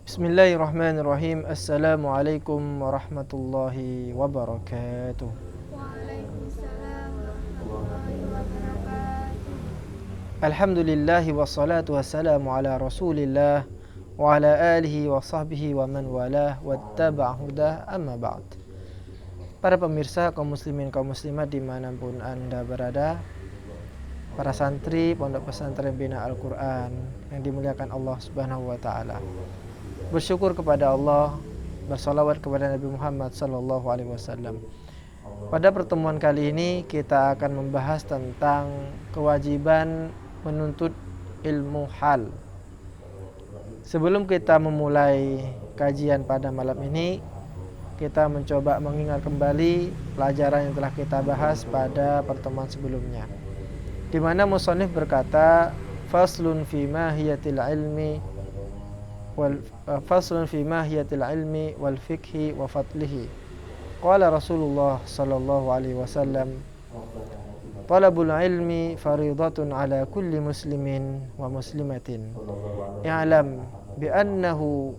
Bismillahirrahmanirrahim. Assalamualaikum warahmatullahi wabarakatuh. Waalaikumsalam warahmatullahi wabarakatuh. Alhamdulillahi wassalatu wassalamu ala rasulillah wa ala alihi wa sahbihi wa man walah wattaba'a hudah, amma ba'd. Para pemirsa, kaum muslimin, kaum muslimat dimanapun Anda berada, para santri Pondok Pesantren Bina Al-Quran yang dimuliakan Allah Subhanahu wa ta'ala, bersyukur kepada Allah, bersalawat kepada Nabi Muhammad sallallahu alaihi wasallam. Pada pertemuan kali ini kita akan membahas tentang kewajiban menuntut ilmu hal. Sebelum kita memulai kajian pada malam ini, kita mencoba mengingat kembali pelajaran yang telah kita bahas pada pertemuan sebelumnya, di mana musannif berkata, faslun fi mahiyatil ilmi faslun fi mahiyatil ilmi wal fikhi wa fadlihi. Qala Rasulullah sallallahu alaihi wasallam, talabul ilmi faridatun ala kulli muslimin wa muslimatin. I'lam bi annahu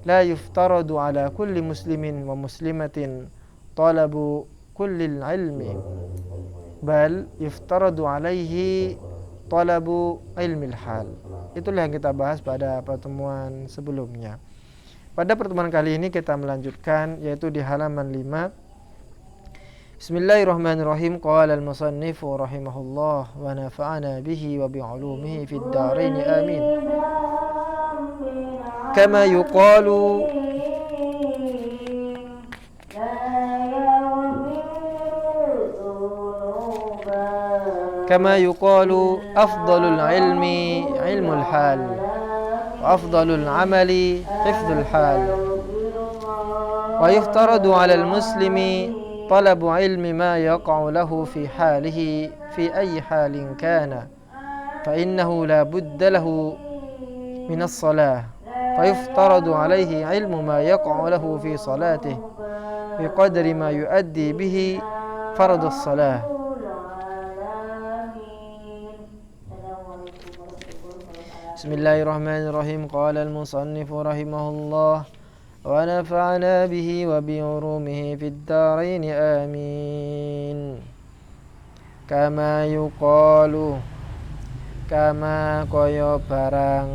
la yuftaradu ala kulli muslimin wa muslimatin talabu kulli ilmi, bal yuftaradu alaihi talabu ilmil hal. Itulah yang kita bahas pada pertemuan sebelumnya. Pada pertemuan kali ini kita melanjutkan, yaitu di halaman 5. Bismillahirrahmanirrahim. Qala al-musannifu rahimahullah wa nafa'ana bihi wa bi'ulumihi fid darain amin. Kama yuqalu كما يقال أفضل العلم علم الحال وأفضل العمل حفظ الحال ويفترض على المسلم طلب علم ما يقع له في حاله في أي حال كان، فإنه لا بد له من الصلاة، فيفترض عليه علم ما يقع له في صلاته بقدر ما يؤدي به فرض الصلاة. Bismillahirrahmanirrahim. Qala al-musannif rahimahullah wa nafa'ana bihi wa bi'ulumihi fid darain amin. Kama yuqalu, kama koyo barang,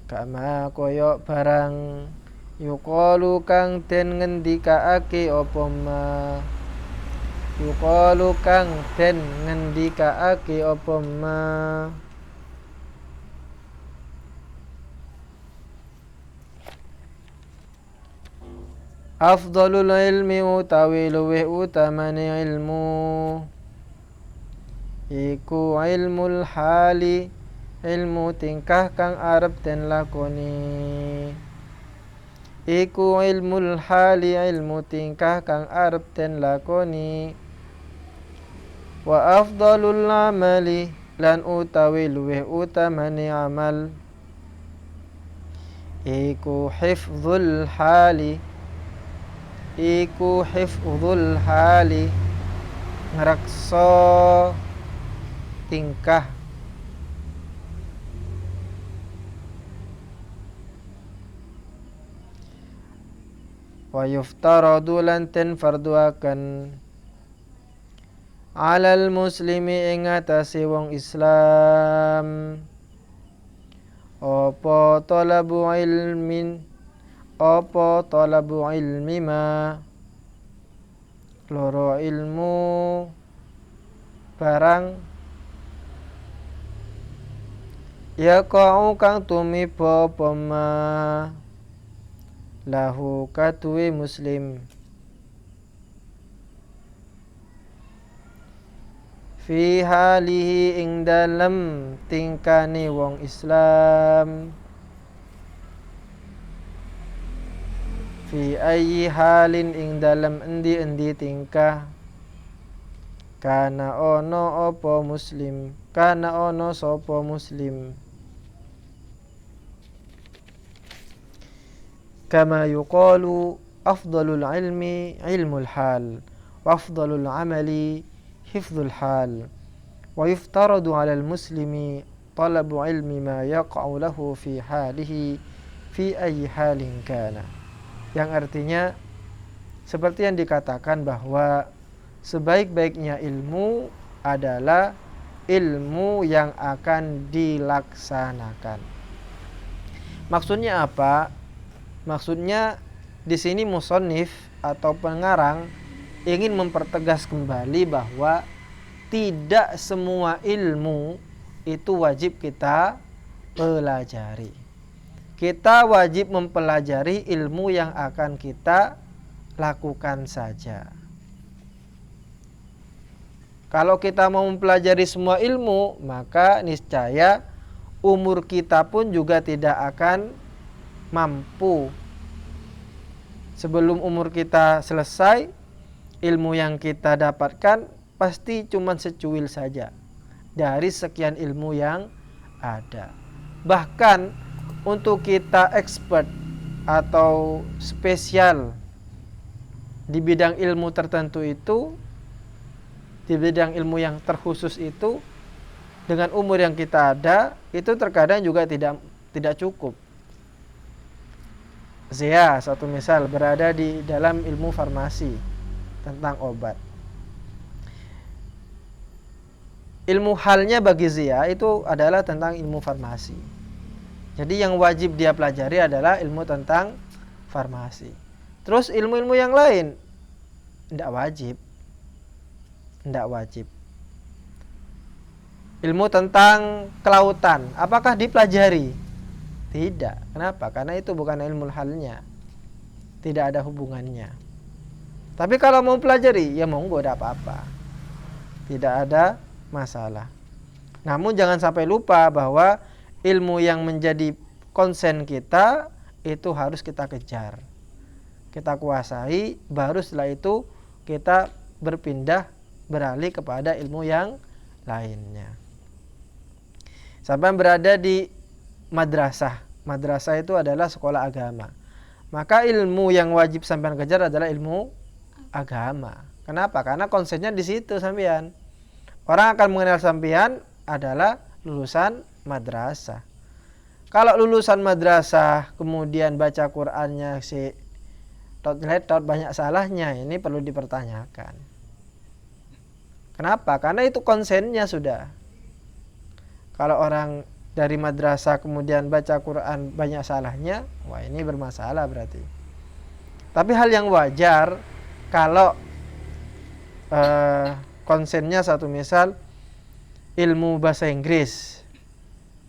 kama koyo barang, yuqalu kang den ngendikaake apa ma, yuqalu kang den ngendikaake apa ma. Afdalul ilmi utawi luwih utamane ilmu iku ilmul hali, ilmu tingkah kang arep den lakoni. Iku ilmul hali, ilmu tingkah kang arep den lakoni. Wa afdalul amali, lan utawi luwih utamane amal iku hifdzul hali, iku hifdzul hali, ngrekso tingkah. Wa yuftaradu lan ten farduaken alal muslimi ing atase wong Islam apa talabu ilmin, apa talabu ilmi ma, loro ilmu barang ya kau kang tumiba apa ma lahu kaduwe muslim fi halihi ing dalem tingkane wong Islam, fi ayyi halin ing dalem endi-endi tingkah, kana ono apa muslim, kana ono sapa muslim. Kama yuqalu afdalul ilmi ilmul hal wa afdalul amali hifdzul hal wa yuftaradu 'alal muslimi talabu ilmi ma yaqa'u lahu fi halihi fi ayyi halin kana. Yang artinya seperti yang dikatakan bahwa sebaik-baiknya ilmu adalah ilmu yang akan dilaksanakan. Maksudnya apa? Maksudnya di sini musannif atau pengarang ingin mempertegas kembali bahwa tidak semua ilmu itu wajib kita pelajari. Kita wajib mempelajari ilmu yang akan kita lakukan saja. Kalau kita mau mempelajari semua ilmu, maka niscaya umur kita pun juga tidak akan mampu. Sebelum umur kita selesai, ilmu yang kita dapatkan pasti cuma secuil saja dari sekian ilmu yang ada. Bahkan untuk kita expert atau spesial di bidang ilmu tertentu itu, di bidang ilmu yang terkhusus itu, dengan umur yang kita ada, itu terkadang juga tidak cukup. Zia, satu misal, berada di dalam ilmu farmasi tentang obat. Ilmu halnya bagi Zia itu adalah tentang ilmu farmasi. Jadi yang wajib dia pelajari adalah ilmu tentang farmasi. Terus ilmu-ilmu yang lain tidak wajib. Tidak wajib. Ilmu tentang kelautan, apakah dipelajari? Tidak. Kenapa? Karena itu bukan ilmu halnya. Tidak ada hubungannya. Tapi kalau mau pelajari, ya monggo, tidak apa-apa. Tidak ada masalah. Namun jangan sampai lupa bahwa ilmu yang menjadi konsen kita itu harus kita kejar. Kita kuasai, baru setelah itu kita beralih kepada ilmu yang lainnya. Sampai berada di madrasah. Madrasah itu adalah sekolah agama. Maka ilmu yang wajib sampean kejar adalah ilmu agama. Kenapa? Karena konsennya di situ sampean. Orang akan mengenal sampean adalah lulusan madrasah. Kalau lulusan madrasah kemudian baca Qur'annya si tot banyak salahnya, ini perlu dipertanyakan. Kenapa? Karena itu konsennya sudah. Kalau orang dari madrasah kemudian baca Quran banyak salahnya, wah ini bermasalah berarti. Tapi hal yang wajar kalau konsennya satu misal ilmu bahasa Inggris,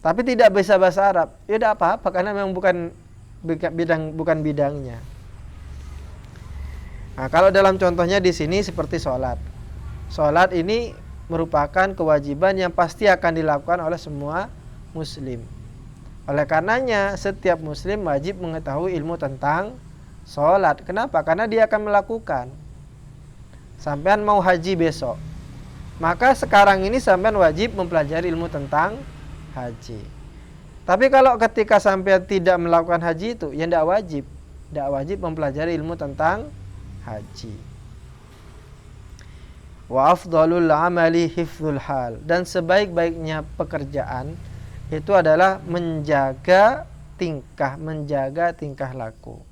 tapi tidak bisa bahasa Arab, ya tidak apa-apa karena memang bukan bidangnya. Nah, kalau dalam contohnya di sini seperti sholat. Sholat ini merupakan kewajiban yang pasti akan dilakukan oleh semua muslim. Oleh karenanya setiap muslim wajib mengetahui ilmu tentang sholat. Kenapa? Karena dia akan melakukan. Sampean mau haji besok, maka sekarang ini sampean wajib mempelajari ilmu tentang haji. Tapi kalau ketika sampean tidak melakukan haji itu, ya tidak wajib mempelajari ilmu tentang haji. Wa afdalul amali hifdzul hal, dan sebaik-baiknya pekerjaan itu adalah menjaga tingkah laku.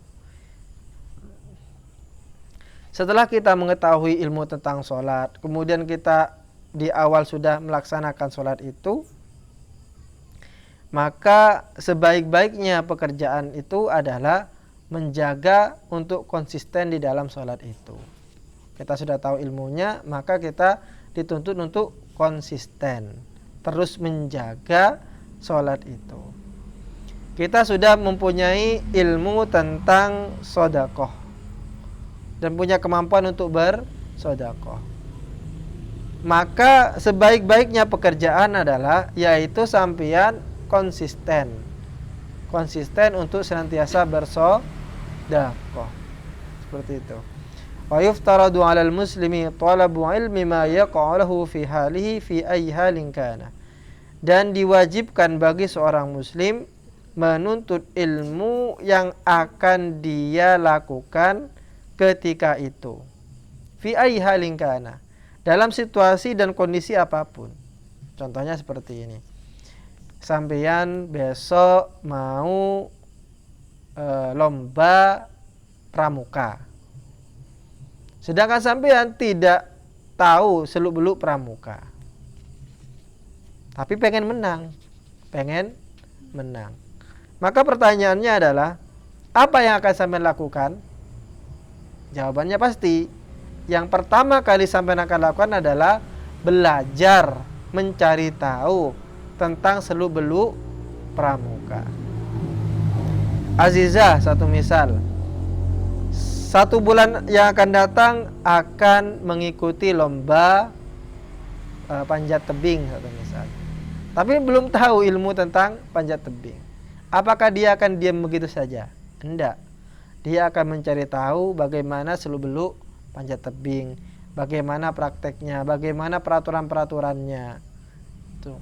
Setelah kita mengetahui ilmu tentang sholat, kemudian kita di awal sudah melaksanakan sholat itu, maka sebaik-baiknya pekerjaan itu adalah menjaga untuk konsisten di dalam sholat itu. Kita sudah tahu ilmunya, maka kita dituntut untuk konsisten, terus menjaga sholat itu. Kita sudah mempunyai ilmu tentang sedekah dan punya kemampuan untuk bersedekah. Maka sebaik-baiknya pekerjaan adalah yaitu sampean konsisten untuk senantiasa bersedekah. Seperti itu. Wa yuftaradu 'alal muslimi talabu ilmi ma yaqa'u lahu fi halihi fi ayyi halin kana. Dan diwajibkan bagi seorang muslim menuntut ilmu yang akan dia lakukan ketika itu. Fi ayyi halin kana. Dalam situasi dan kondisi apapun. Contohnya seperti ini. sampeyan besok mau lomba pramuka. Sedangkan sampeyan tidak tahu seluk-beluk pramuka. Tapi pengen menang. Maka pertanyaannya adalah, apa yang akan sampeyan lakukan? Jawabannya pasti. Yang pertama kali sampeyan akan lakukan adalah belajar, mencari tahu tentang seluk-beluk pramuka. Azizah, satu misal, 1 bulan yang akan datang akan mengikuti lomba panjat tebing, satu misal. Tapi belum tahu ilmu tentang panjat tebing. Apakah dia akan diam begitu saja? Tidak. Dia akan mencari tahu bagaimana seluk-beluk panjat tebing, bagaimana prakteknya, bagaimana peraturan-peraturannya. Tuh.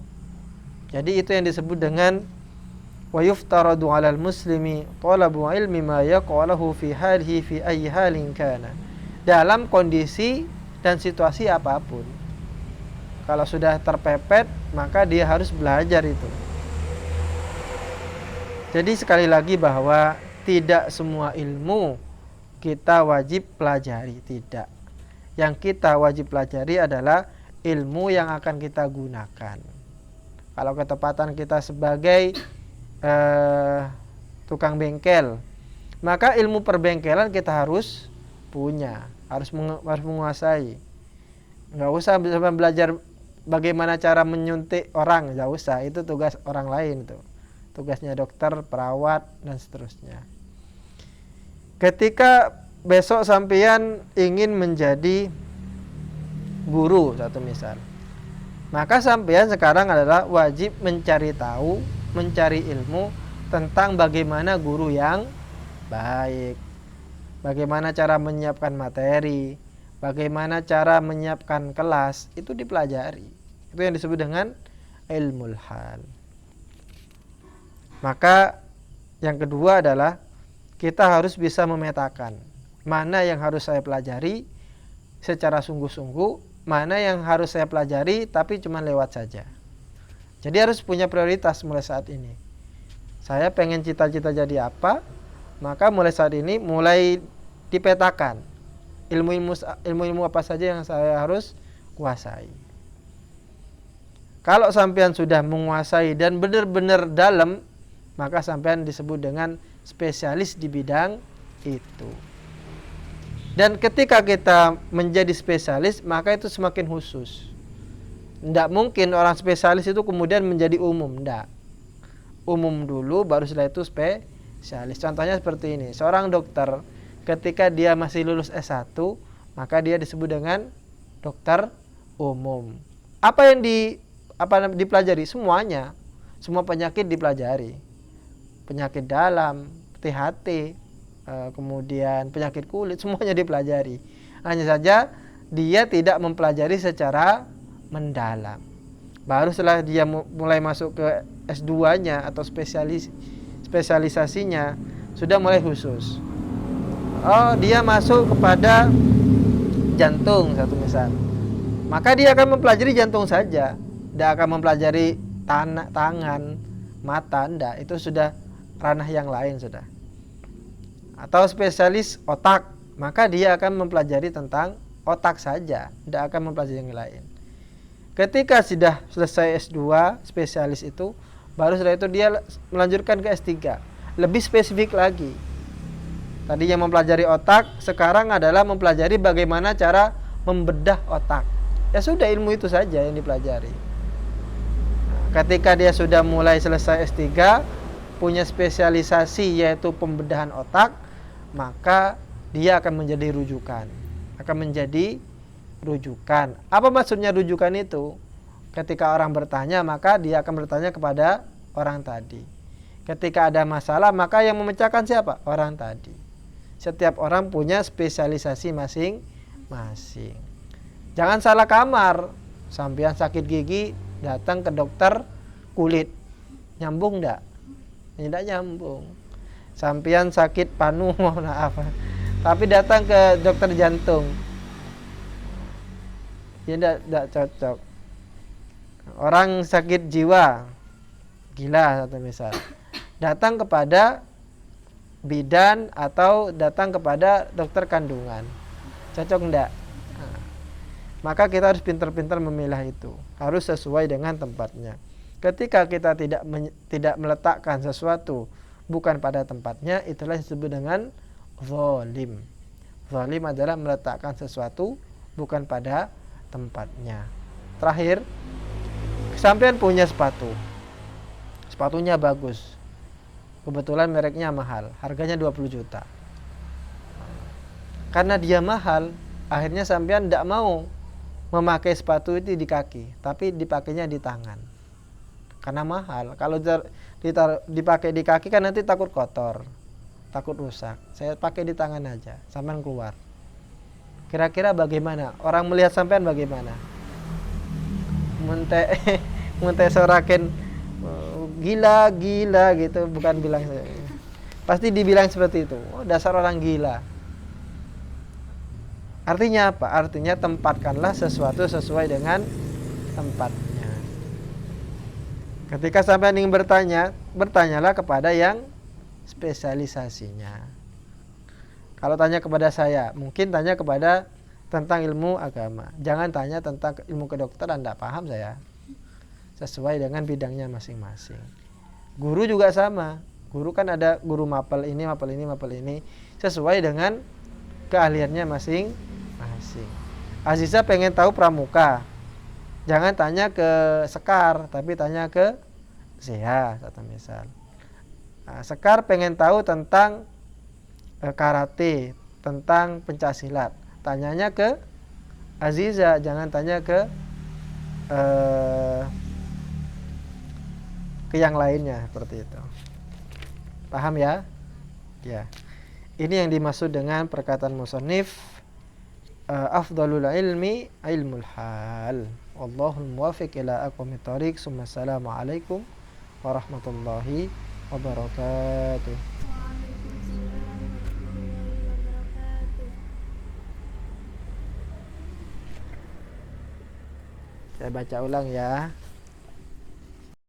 Jadi itu yang disebut dengan wa yuftaradu 'alal muslimi talabu ilmi ma yaqalahu fi halihi fi ayyi halin kana. Dalam kondisi dan situasi apapun. Kalau sudah terpepet, maka dia harus belajar itu. Jadi sekali lagi bahwa tidak semua ilmu kita wajib pelajari, tidak. Yang kita wajib pelajari adalah ilmu yang akan kita gunakan. Kalau ketepatan kita sebagai tukang bengkel, maka ilmu perbengkelan kita harus punya, harus menguasai. Nggak usah belajar bagaimana cara menyuntik orang, nggak usah, itu tugas orang lain tuh. Tugasnya dokter, perawat, dan seterusnya. Ketika besok sampeyan ingin menjadi guru, satu misal, maka sampeyan sekarang adalah wajib mencari tahu, mencari ilmu tentang bagaimana guru yang baik, bagaimana cara menyiapkan materi, bagaimana cara menyiapkan kelas, itu dipelajari. Itu yang disebut dengan ilmul hal. Maka yang kedua adalah kita harus bisa memetakan mana yang harus saya pelajari secara sungguh-sungguh, mana yang harus saya pelajari tapi cuma lewat saja. Jadi harus punya prioritas mulai saat ini. Saya pengen cita-cita jadi apa, maka mulai saat ini mulai dipetakan ilmu-ilmu apa saja yang saya harus kuasai. Kalau sampean sudah menguasai dan benar-benar dalam, maka sampean disebut dengan spesialis di bidang itu. Dan ketika kita menjadi spesialis, maka itu semakin khusus. Tidak mungkin orang spesialis itu kemudian menjadi umum, tidak. Umum dulu, baru setelah itu spesialis. Contohnya seperti ini, seorang dokter ketika dia masih lulus S1, maka dia disebut dengan dokter umum. Apa yang dipelajari? Semuanya. Semua penyakit dipelajari. Penyakit dalam, THT, kemudian penyakit kulit, semuanya dipelajari. Hanya saja dia tidak mempelajari secara mendalam. Baru setelah dia mulai masuk ke S2-nya atau spesialisasinya, sudah mulai khusus. Oh, dia masuk kepada jantung, satu misal. Maka dia akan mempelajari jantung saja. Tidak akan mempelajari tangan, mata, enggak. Itu sudah ranah yang lain sudah. Atau spesialis otak, maka dia akan mempelajari tentang otak saja, tidak akan mempelajari yang lain. Ketika sudah selesai S2 spesialis itu, baru setelah itu dia melanjutkan ke S3, lebih spesifik lagi. Tadi yang mempelajari otak, sekarang adalah mempelajari bagaimana cara membedah otak. Ya sudah, ilmu itu saja yang dipelajari. Ketika dia sudah mulai selesai S3, punya spesialisasi yaitu pembedahan otak, maka dia akan menjadi rujukan. Apa maksudnya rujukan itu? Ketika orang bertanya, maka dia akan bertanya kepada orang tadi. Ketika ada masalah, maka yang memecahkan siapa? Orang tadi. Setiap orang punya spesialisasi masing-masing. Jangan salah kamar. Sampean sakit gigi, datang ke dokter kulit. Nyambung enggak? Tidak nyambung. Sampean sakit panu, mohon maaf, tapi datang ke dokter jantung, ya tidak cocok. Orang sakit jiwa, gila satu misal, datang kepada bidan atau datang kepada dokter kandungan, cocok enggak? Nah, maka kita harus pintar-pintar memilah itu, harus sesuai dengan tempatnya. Ketika kita tidak meletakkan sesuatu bukan pada tempatnya, itulah yang disebut dengan zalim. Zalim adalah meletakkan sesuatu bukan pada tempatnya. Terakhir, sampean punya sepatu, sepatunya bagus, kebetulan mereknya mahal, harganya 20 juta. Karena dia mahal, akhirnya sampean tidak mau memakai sepatu itu di kaki, tapi dipakainya di tangan. Karena mahal. Kalau dipakai di kaki kan nanti takut kotor, takut rusak. Saya pakai di tangan aja, sampean keluar. Kira-kira bagaimana? Orang melihat sampean bagaimana? Munte soraken gila gitu, bukan bilang, pasti dibilang seperti itu. Oh, dasar orang gila. Artinya apa? Artinya tempatkanlah sesuatu sesuai dengan tempatnya. Ketika sampai ingin bertanya, bertanyalah kepada yang spesialisasinya. Kalau tanya kepada saya, mungkin tanya kepada tentang ilmu agama. Jangan tanya tentang ilmu kedokteran, tidak paham saya. Sesuai dengan bidangnya masing-masing. Guru juga sama. Guru kan ada guru mapel ini. Sesuai dengan keahliannya masing-masing. Aziza pengen tahu pramuka. Jangan tanya ke Sekar, tapi tanya ke Zia, satu misal. Nah, Sekar pengen tahu tentang karate, tentang pencaksilat. Tanyanya ke Aziza, jangan tanya ke yang lainnya, seperti itu. Paham ya? Ya. Ini yang dimaksud dengan perkataan musannif, afdalul ilmi ilmul hal. Wallahul muwaffiq ila aqwamit thoriq. Assalamualaikum warahmatullahi wabarakatuh. Waalaikumsalam warahmatullahi wabarakatuh. Saya baca ulang ya.